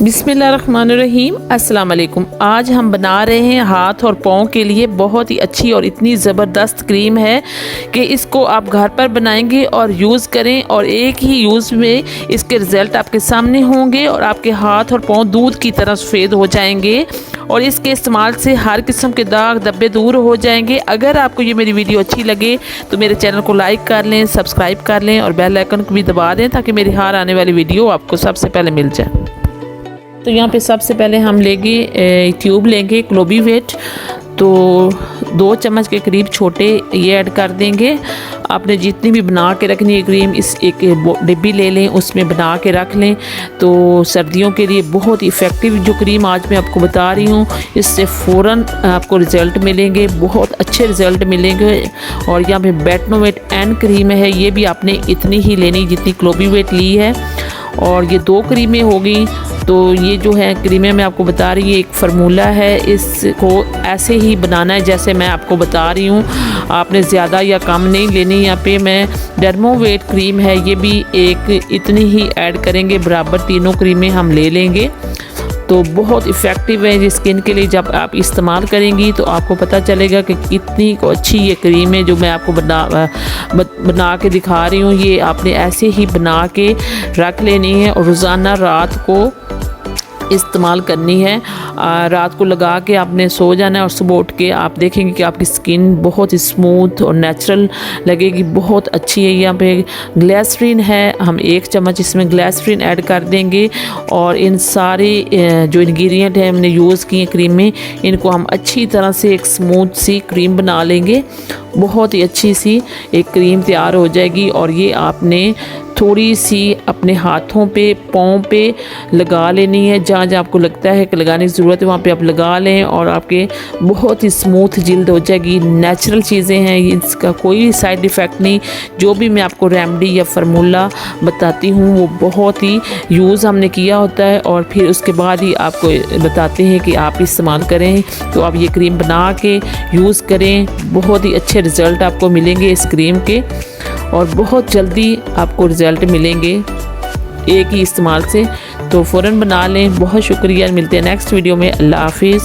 बिस्मिल्लाहिर्रहमानिर्रहीम। अस्सलाम वालेकुम। आज हम बना रहे हैं हाथ और पाँव के लिए बहुत ही अच्छी और इतनी ज़बरदस्त क्रीम है कि इसको आप घर पर बनाएंगे और यूज़ करें और एक ही यूज़ में इसके रिज़ल्ट आपके सामने होंगे और आपके हाथ और पाँव दूध की तरह सफ़ेद हो जाएंगे और इसके इस्तेमाल से हर किस्म के दाग धब्बे दूर हो जाएंगे। अगर आपको ये मेरी वीडियो अच्छी लगे तो मेरे चैनल को लाइक कर लें, सब्सक्राइब कर लें और बेल आइकन को भी दबा दें ताकि मेरी हर आने वाली वीडियो आपको सबसे पहले मिल जाए। तो यहाँ पे सबसे पहले हम लेंगे ट्यूब लेंगे क्लोबीवेट, तो 2 चम्मच के करीब छोटे ये ऐड कर देंगे। आपने जितनी भी बना के रखनी है क्रीम इस एक डिब्बी ले लें, उसमें बना के रख लें। तो सर्दियों के लिए बहुत इफ़ेक्टिव जो क्रीम आज मैं आपको बता रही हूँ, इससे फ़ौरन आपको रिज़ल्ट मिलेंगे, बहुत अच्छे रिज़ल्ट मिलेंगे। और यहाँ पे बेटनोवेट एन क्रीम है, ये भी आपने इतनी ही लेनी जितनी क्लोबीवेट ली है। और ये 2 क्रीमें होगी। तो ये जो है क्रीमें मैं आपको बता रही हूँ, एक फार्मूला है, इसको ऐसे ही बनाना है जैसे मैं आपको बता रही हूँ। आपने ज़्यादा या कम नहीं लेनी। यहाँ पे मैं डर्मोवेट क्रीम है, ये भी एक इतनी ही ऐड करेंगे, बराबर तीनों क्रीमें हम ले लेंगे। तो बहुत इफ़ेक्टिव है स्किन के लिए। जब आप इस्तेमाल करेंगी तो आपको पता चलेगा कि कितनी अच्छी ये क्रीम है जो मैं आपको बना के दिखा रही हूँ। ये आपने ऐसे ही बना के रख लेनी है और रोज़ाना रात को इस्तेमाल करनी है। रात को लगा के आपने सो जाना है और सुबह उठ के आप देखेंगे कि आपकी स्किन बहुत स्मूथ और नेचुरल लगेगी, बहुत अच्छी है। यहाँ पे ग्लिसरीन है, हम 1 चम्मच इसमें ग्लिसरीन ऐड कर देंगे। और इन सारे जो इंग्रेडिएंट हैं हमने यूज़ किए क्रीम में, इनको हम अच्छी तरह से एक स्मूथ सी क्रीम बना लेंगे। बहुत ही अच्छी सी एक क्रीम तैयार हो जाएगी। और ये आपने थोड़ी सी अपने हाथों पे, पाँव पे लगा लेनी है। जहाँ जहाँ आपको लगता है कि लगाने की ज़रूरत है वहाँ पे आप लगा लें और आपके बहुत ही स्मूथ जिल्द हो जाएगी। नेचुरल चीज़ें हैं, इसका कोई साइड इफ़ेक्ट नहीं। जो भी मैं आपको रेमेडी या फार्मूला बताती हूँ वो बहुत ही यूज़ हमने किया होता है और फिर उसके बाद ही आपको बताते हैं कि आप इस्तेमाल करें। तो आप ये क्रीम बना के यूज़ करें, बहुत ही अच्छे रिज़ल्ट आपको मिलेंगे इस क्रीम के और बहुत जल्दी आपको रिज़ल्ट मिलेंगे एक ही इस्तेमाल से। तो फ़ौरन बना लें। बहुत शुक्रिया, मिलते हैं नेक्स्ट वीडियो में। अल्लाह हाफिज़।